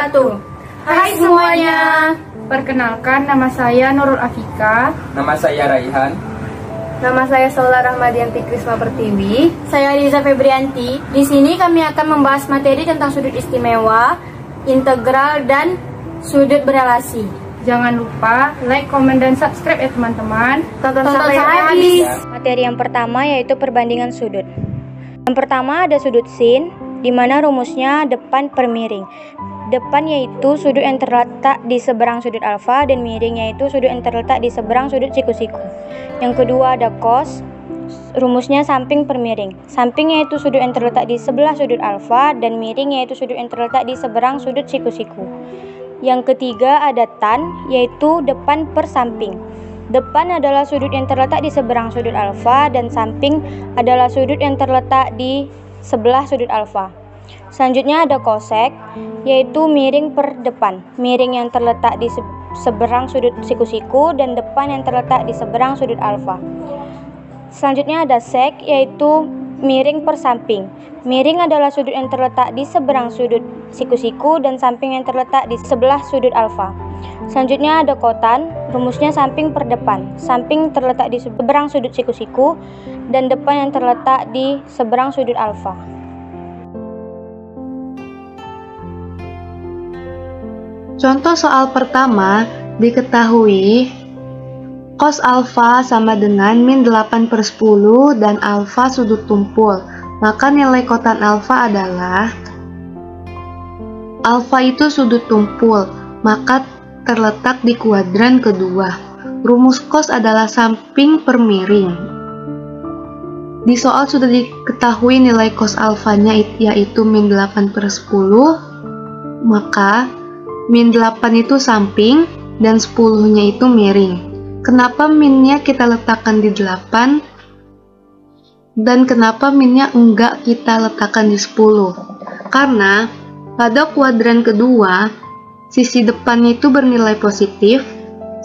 wabarakatuh. Hai semuanya. Perkenalkan, nama saya Nurul Afika. Nama saya Raihan. Nama saya Saula Rahmadianti Krisma Pertiwi. Saya Liza Febrianti. Di sini kami akan membahas materi tentang sudut istimewa, integral, dan sudut berelasi. Jangan lupa like, comment, dan subscribe ya teman-teman. Tonton sampai habis. Materi yang pertama yaitu perbandingan sudut. Yang pertama ada sudut sin, di mana rumusnya depan per miring. Depan yaitu sudut yang terletak di seberang sudut alfa, dan miring yaitu sudut yang terletak di seberang sudut siku-siku. Yang kedua ada cos, rumusnya samping per miring. Samping yaitu sudut yang terletak di sebelah sudut alfa, dan miring yaitu sudut yang terletak di seberang sudut siku-siku. Yang ketiga ada tan, yaitu depan per samping. Depan adalah sudut yang terletak di seberang sudut alfa, dan samping adalah sudut yang terletak di sebelah sudut alfa. Selanjutnya ada kosek, yaitu miring per depan. Miring yang terletak di seberang sudut siku-siku, dan depan yang terletak di seberang sudut alfa. Selanjutnya ada sek, yaitu miring per samping. Miring adalah sudut yang terletak di seberang sudut siku-siku, dan samping yang terletak di sebelah sudut alfa. Selanjutnya ada kotan, rumusnya samping per depan. Samping terletak di seberang sudut siku-siku, dan depan yang terletak di seberang sudut alfa. Contoh soal pertama, diketahui cos alfa sama dengan min 8/10 dan alfa sudut tumpul. Maka nilai kotan alfa adalah alfa itu sudut tumpul, maka terletak di kuadran kedua. Rumus cos adalah samping per miring. Di soal sudah diketahui nilai cos alfanya yaitu min 8/10, maka min 8 itu samping dan 10-nya itu miring. Kenapa minnya kita letakkan di 8 dan kenapa minnya enggak kita letakkan di 10? Karena pada kuadran kedua, sisi depannya itu bernilai positif,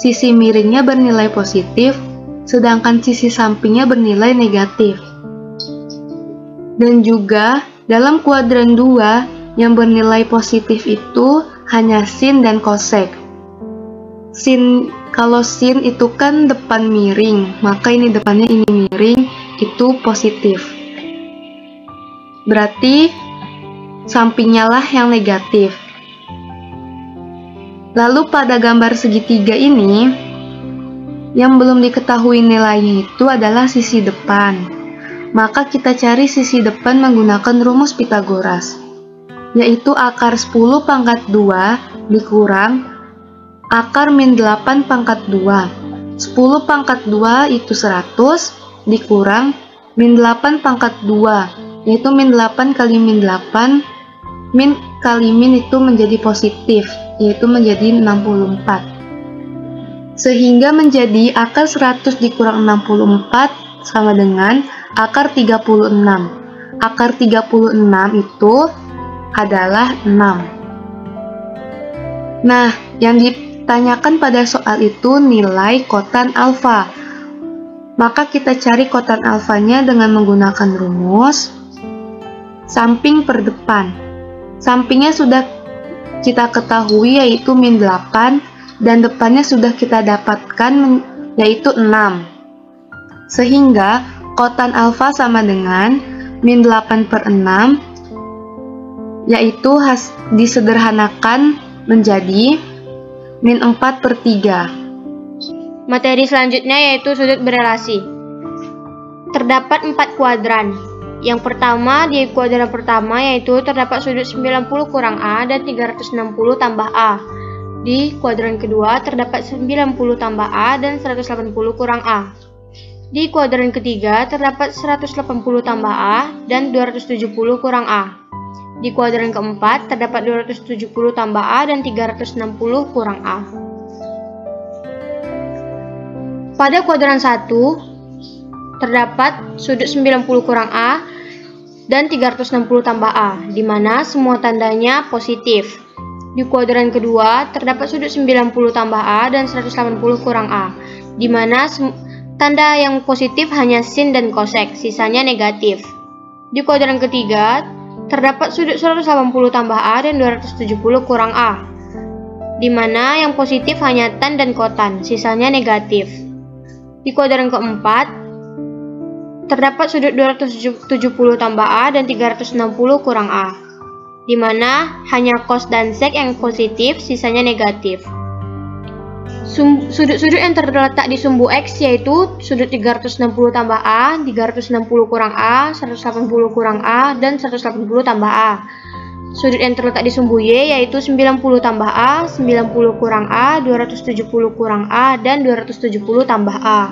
sisi miringnya bernilai positif, sedangkan sisi sampingnya bernilai negatif. Dan juga dalam kuadran 2 yang bernilai positif itu hanya sin dan kosek. Kalau sin itu kan depan miring, maka ini depannya ini miring, itu positif. Berarti sampingnya lah yang negatif. Lalu pada gambar segitiga ini, yang belum diketahui nilainya itu adalah sisi depan. Maka kita cari sisi depan menggunakan rumus Pitagoras, yaitu akar 10 pangkat 2 dikurang akar min 8 pangkat 2. 10 pangkat 2 itu 100 dikurang min 8 pangkat 2, yaitu min 8 kali min 8, min kali min itu menjadi positif, yaitu menjadi 64. Sehingga menjadi akar 100 dikurang 64 sama dengan akar 36. Akar 36 itu adalah 6. Nah, yang ditanyakan pada soal itu nilai kotan alfa. Maka kita cari kotan alfanya dengan menggunakan rumus samping per depan. Sampingnya sudah kita ketahui yaitu min 8 dan depannya sudah kita dapatkan yaitu 6. Sehingga kotan alfa sama dengan min 8/6, yaitu disederhanakan menjadi min 4/3. Materi selanjutnya yaitu sudut berelasi. Terdapat 4 kuadran. Yang pertama, di kuadran pertama yaitu terdapat sudut 90 kurang A dan 360 tambah A. Di kuadran kedua terdapat 90 tambah A dan 180 kurang A. Di kuadran ketiga terdapat 180 tambah A dan 270 kurang A. Di kuadran keempat terdapat 270 tambah A dan 360 kurang A. Pada kuadran 1 terdapat sudut 90 kurang A dan 360 tambah A, di mana semua tandanya positif. Di kuadran kedua terdapat sudut 90 tambah A dan 180 kurang A, di mana tanda yang positif hanya sin dan kosek, sisanya negatif. Di kuadran ketiga terdapat sudut 180 tambah A dan 270 kurang A, di mana yang positif hanya tan dan kotan, sisanya negatif. Di kuadran keempat, terdapat sudut 270 tambah A dan 360 kurang A, di mana hanya cos dan sek yang positif, sisanya negatif. Sudut-sudut yang terletak di sumbu X yaitu sudut 360 tambah A, 360 kurang A, 180 kurang A, dan 180 tambah A. Sudut yang terletak di sumbu Y yaitu 90 tambah A, 90 kurang A, 270 kurang A, dan 270 tambah A.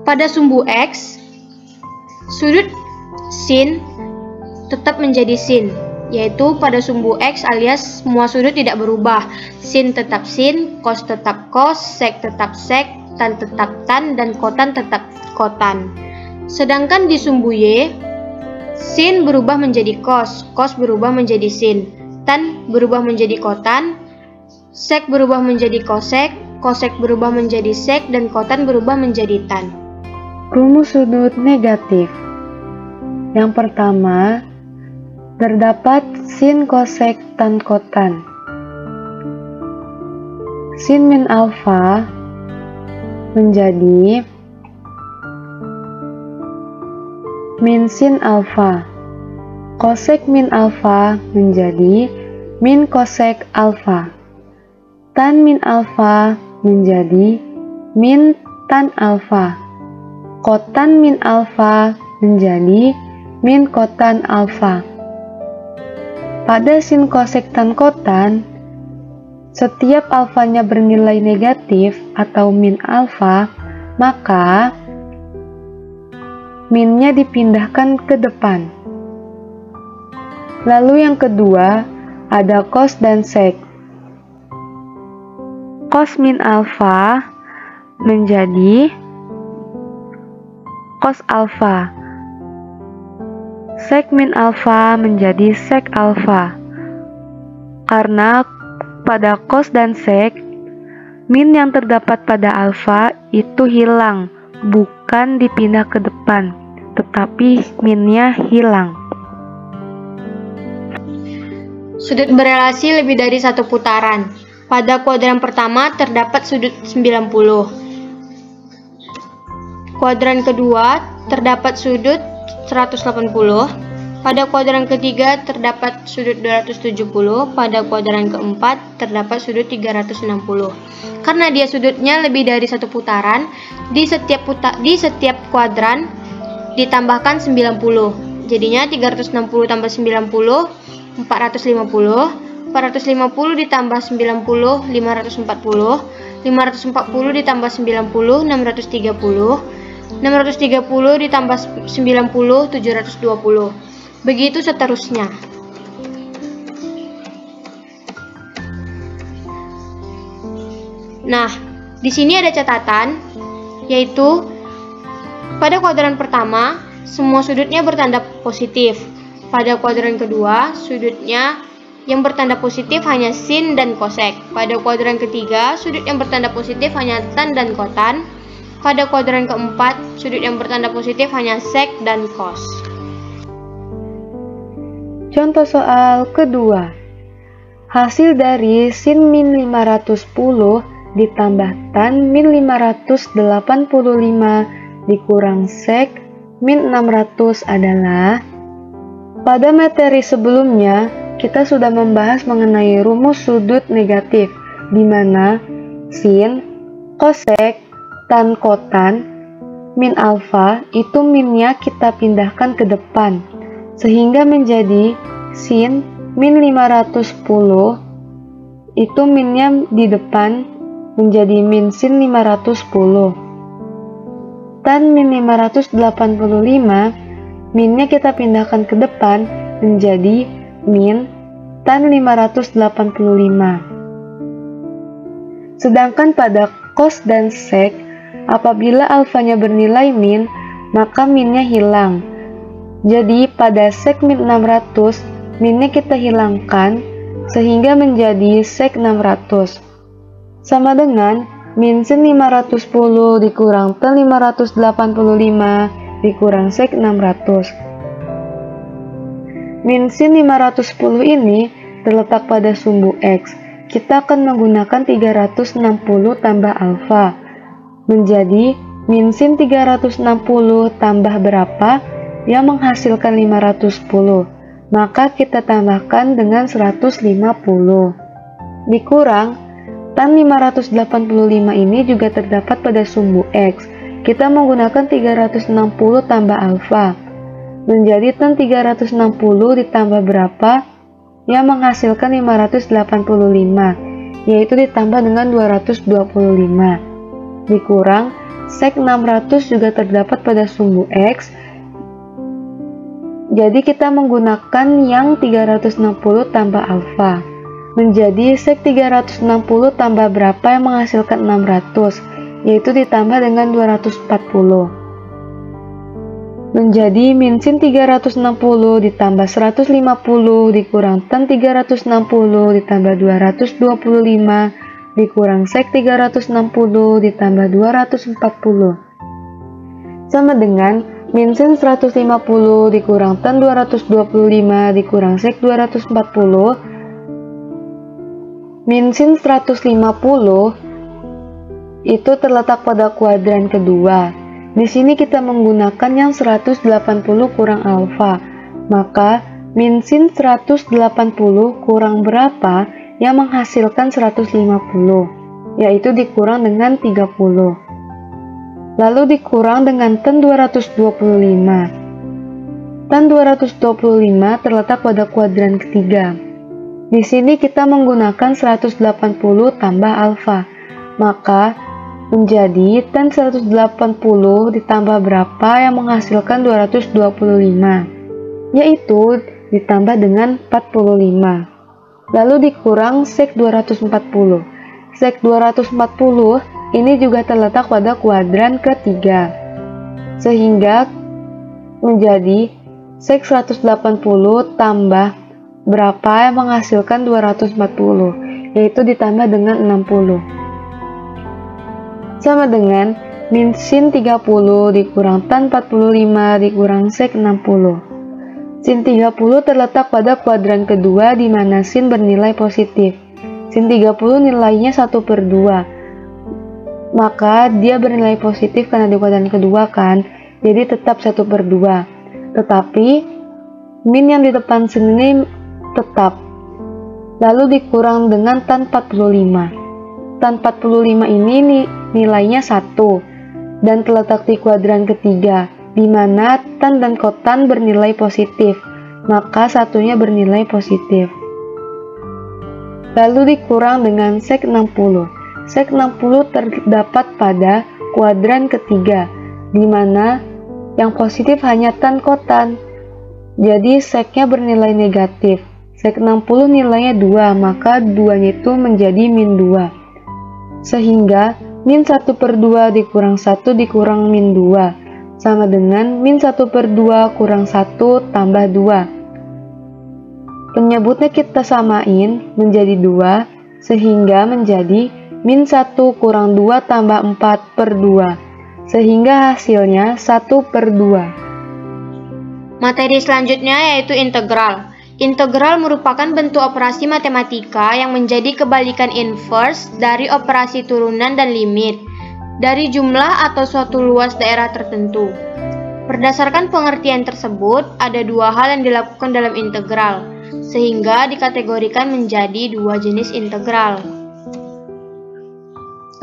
Pada sumbu X, sudut sin tetap menjadi sin, yaitu pada sumbu X alias semua sudut tidak berubah. Sin tetap sin, cos tetap cos, sek tetap sek, tan tetap tan, dan kotan tetap kotan. Sedangkan di sumbu Y, sin berubah menjadi cos, cos berubah menjadi sin, tan berubah menjadi kotan, sek berubah menjadi kosek, kosek berubah menjadi sek, dan kotan berubah menjadi tan. Rumus sudut negatif. Yang pertama, terdapat sin, kosek, tan, kotan. Sin min alfa menjadi min sin alfa. Kosek min alfa menjadi min kosek alfa. Tan min alfa menjadi min tan alfa. Kotan min alfa menjadi min kotan alfa. Pada sin, kosek, tan, kotan, setiap alfanya bernilai negatif atau min alfa, maka minnya dipindahkan ke depan. Lalu yang kedua, ada cos dan sek. Cos min alfa menjadi cos alfa. Sek min alfa menjadi sek alfa. Karena pada cos dan sek, min yang terdapat pada alfa itu hilang, bukan dipindah ke depan, tetapi minnya hilang. Sudut berelasi lebih dari satu putaran. Pada kuadran pertama terdapat sudut 90. Kuadran kedua terdapat sudut 180. Pada kuadran ketiga terdapat sudut 270. Pada kuadran keempat terdapat sudut 360. Karena dia sudutnya lebih dari satu putaran, di setiap kuadran ditambahkan 90. Jadinya 360 tambah 90 450. 450 ditambah 90 540. 540 ditambah 90 630. 630 ditambah 90 720. Begitu seterusnya. Nah, di sini ada catatan, yaitu pada kuadran pertama semua sudutnya bertanda positif. Pada kuadran kedua, sudutnya yang bertanda positif hanya sin dan kosek. Pada kuadran ketiga, sudut yang bertanda positif hanya tan dan kotan. Pada kuadran keempat, sudut yang bertanda positif hanya sek dan cos. Contoh soal kedua. Hasil dari sin min 510 ditambah tan min 585 dikurang sek min 600 adalah. Pada materi sebelumnya, kita sudah membahas mengenai rumus sudut negatif, di mana sin, kosek, tan, kotan, min alfa itu minnya kita pindahkan ke depan, sehingga menjadi sin min 510 itu minnya di depan menjadi min sin 510. Tan min 585 minnya kita pindahkan ke depan menjadi min tan 585. Sedangkan pada cos dan sek, apabila alfanya bernilai min, maka minnya hilang. Jadi pada sek min 600, minnya kita hilangkan sehingga menjadi sek 600. Sama dengan min sin 510 dikurang tan 585 dikurang sek 600. Min sin 510 ini terletak pada sumbu X. Kita akan menggunakan 360 tambah alfa. Menjadi min sin 360 tambah berapa yang menghasilkan 510. Maka kita tambahkan dengan 150. Dikurang tan 585 ini juga terdapat pada sumbu X. Kita menggunakan 360 tambah alfa. Menjadi tan 360 ditambah berapa yang menghasilkan 585, yaitu ditambah dengan 225. Dikurang sek 600 juga terdapat pada sumbu X. Jadi kita menggunakan yang 360 tambah alfa. Menjadi sek 360 tambah berapa yang menghasilkan 600, yaitu ditambah dengan 240. Menjadi min sin 360 ditambah 150 dikurang tan 360 ditambah 225 dikurang sek 360 ditambah 240 sama dengan min sin 150 dikurang tan 225 dikurang sek 240. Min sin 150 itu terletak pada kuadran kedua. Di sini kita menggunakan yang 180 kurang alfa, maka min sin 180 kurang berapa yang menghasilkan 150, yaitu dikurang dengan 30. Lalu dikurang dengan tan 225. Tan 225 terletak pada kuadran ketiga. Di sini kita menggunakan 180 tambah alfa, maka menjadi tan 180 ditambah berapa yang menghasilkan 225, yaitu ditambah dengan 45. Lalu dikurang sek 240. Sek 240 ini juga terletak pada kuadran ketiga, sehingga menjadi sek 180 tambah berapa yang menghasilkan 240, yaitu ditambah dengan 60. Sama dengan min sin 30 dikurang tan 45 dikurang sek 60. Sin 30 terletak pada kuadran kedua di mana sin bernilai positif. Sin 30 nilainya 1/2. Maka dia bernilai positif karena di kuadran kedua kan, jadi tetap 1/2. Tetapi min yang di depan sin ini tetap. Lalu dikurang dengan tan 45. Tan 45 ini nilainya 1 dan terletak di kuadran ketiga, di mana tan dan kotan bernilai positif, maka satunya bernilai positif. Lalu dikurang dengan sek 60. Sek 60 terdapat pada kuadran ketiga, di mana yang positif hanya tan kotan, jadi seknya bernilai negatif. Sek 60 nilainya 2, maka 2-nya itu menjadi min 2. Sehingga min 1/2 dikurang 1 dikurang min 2 sama dengan min 1/2 kurang 1 tambah 2. Penyebutnya kita samain menjadi 2, sehingga menjadi min 1 kurang 2 tambah 4/2, sehingga hasilnya 1/2. Materi selanjutnya yaitu integral. Integral merupakan bentuk operasi matematika yang menjadi kebalikan inverse dari operasi turunan dan limit dari jumlah atau suatu luas daerah tertentu. Berdasarkan pengertian tersebut, ada dua hal yang dilakukan dalam integral, sehingga dikategorikan menjadi dua jenis integral.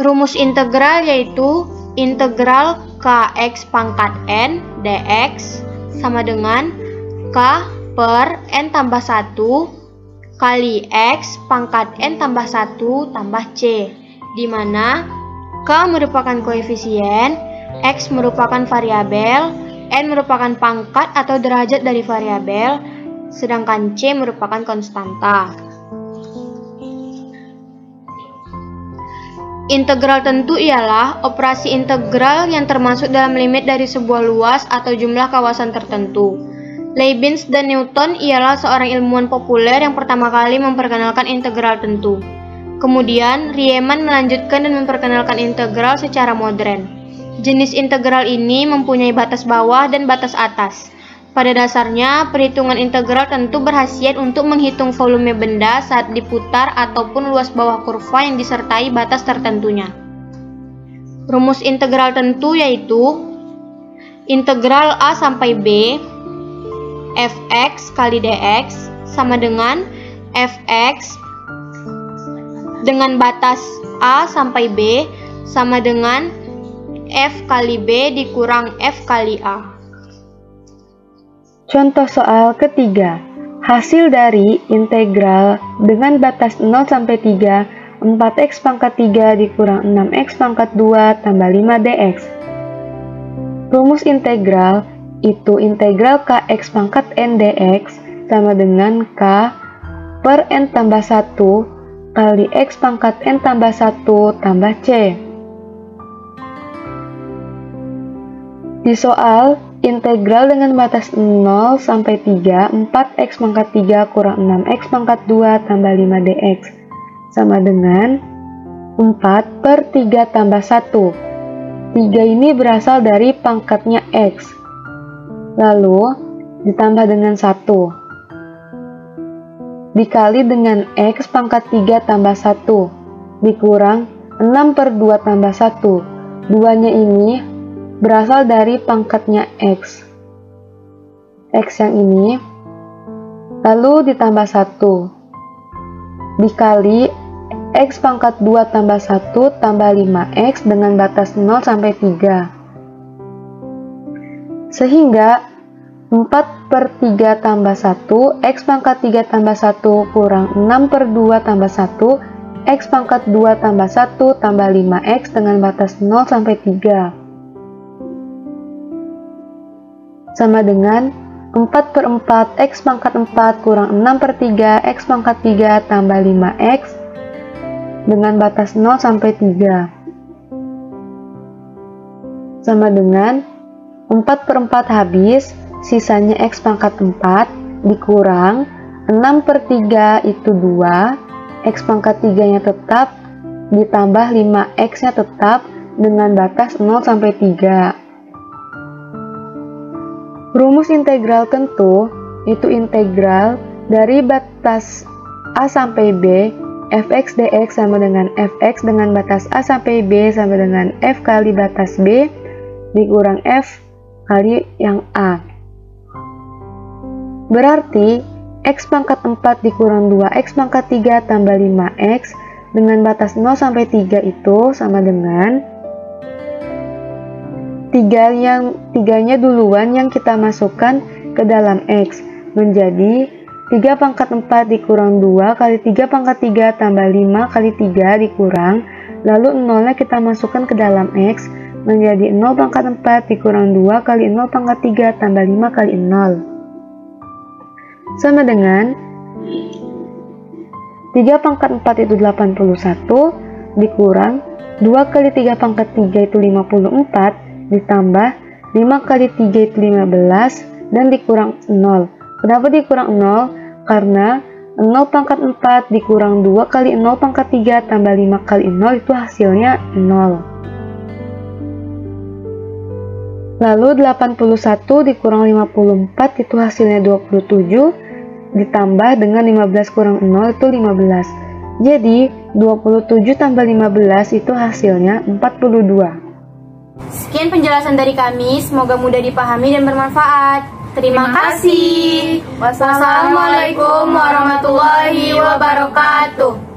Rumus integral yaitu integral kx pangkat n dx sama dengan k per n tambah 1 kali x pangkat n tambah 1 tambah c, di mana k merupakan koefisien, x merupakan variabel, n merupakan pangkat atau derajat dari variabel, sedangkan c merupakan konstanta. Integral tentu ialah operasi integral yang termasuk dalam limit dari sebuah luas atau jumlah kawasan tertentu. Leibniz dan Newton ialah seorang ilmuwan populer yang pertama kali memperkenalkan integral tentu. Kemudian, Riemann melanjutkan dan memperkenalkan integral secara modern. Jenis integral ini mempunyai batas bawah dan batas atas. Pada dasarnya, perhitungan integral tentu berhasiat untuk menghitung volume benda saat diputar ataupun luas bawah kurva yang disertai batas tertentunya. Rumus integral tentu yaitu integral A sampai B fx kali dx sama dengan fx dengan batas A sampai B sama dengan F kali B dikurang F kali A. Contoh soal ketiga. Hasil dari integral dengan batas 0 sampai 3, 4x pangkat 3 dikurang 6x pangkat 2 tambah 5 dx. Rumus integral itu integral kx pangkat n dx sama dengan k per n tambah 1 kali x pangkat n tambah 1 tambah c. Di soal integral dengan batas 0 sampai 3, 4x pangkat 3 kurang 6x pangkat 2 tambah 5 dx sama dengan 4 per 3 tambah 1. 3 ini berasal dari pangkatnya x, lalu ditambah dengan 1 dikali dengan x pangkat 3 tambah 1 dikurang 6 per 2 tambah 1. 2-nya ini berasal dari pangkatnya x yang ini, lalu ditambah 1 dikali x pangkat 2 tambah 1 tambah 5x dengan batas 0 sampai 3, sehingga 4 per 3 tambah 1 x pangkat 3 tambah 1 kurang 6 per 2 tambah 1 x pangkat 2 tambah 1 tambah 5x dengan batas 0 sampai 3 sama dengan 4 per 4 x pangkat 4 kurang 6 per 3 x pangkat 3 tambah 5x dengan batas 0 sampai 3 sama dengan 4 per 4 habis, sisanya x pangkat 4 dikurang 6 per 3 itu 2, x pangkat 3 nya tetap ditambah 5x nya tetap dengan batas 0 sampai 3. Rumus integral tentu itu integral dari batas A sampai B fx dx sama dengan fx dengan batas A sampai B sama dengan f kali batas B dikurang f kali yang A. Berarti x pangkat 4 dikurang 2x pangkat 3 tambah 5x dengan batas 0 sampai 3 itu sama dengan tiganya duluan yang kita masukkan ke dalam x menjadi 3 pangkat 4 dikurang 2 kali 3 pangkat 3 tambah 5 kali 3 dikurang, lalu 0-nya kita masukkan ke dalam x menjadi 0 pangkat 4 dikurang 2 kali 0 pangkat 3 tambah 5 kali 0 sama dengan 3 pangkat 4 itu 81 dikurang 2 kali 3 pangkat 3 itu 54 ditambah 5 kali 3 itu 15 dan dikurang 0. Kenapa dikurang 0? Karena 0 pangkat 4 dikurang 2 kali 0 pangkat 3 tambah 5 kali 0 itu hasilnya 0. Lalu 81 dikurang 54 itu hasilnya 27 ditambah dengan 15 kurang 0 itu 15. Jadi 27 tambah 15 itu hasilnya 42. Sekian penjelasan dari kami, semoga mudah dipahami dan bermanfaat. Terima kasih. Wassalamualaikum warahmatullahi wabarakatuh.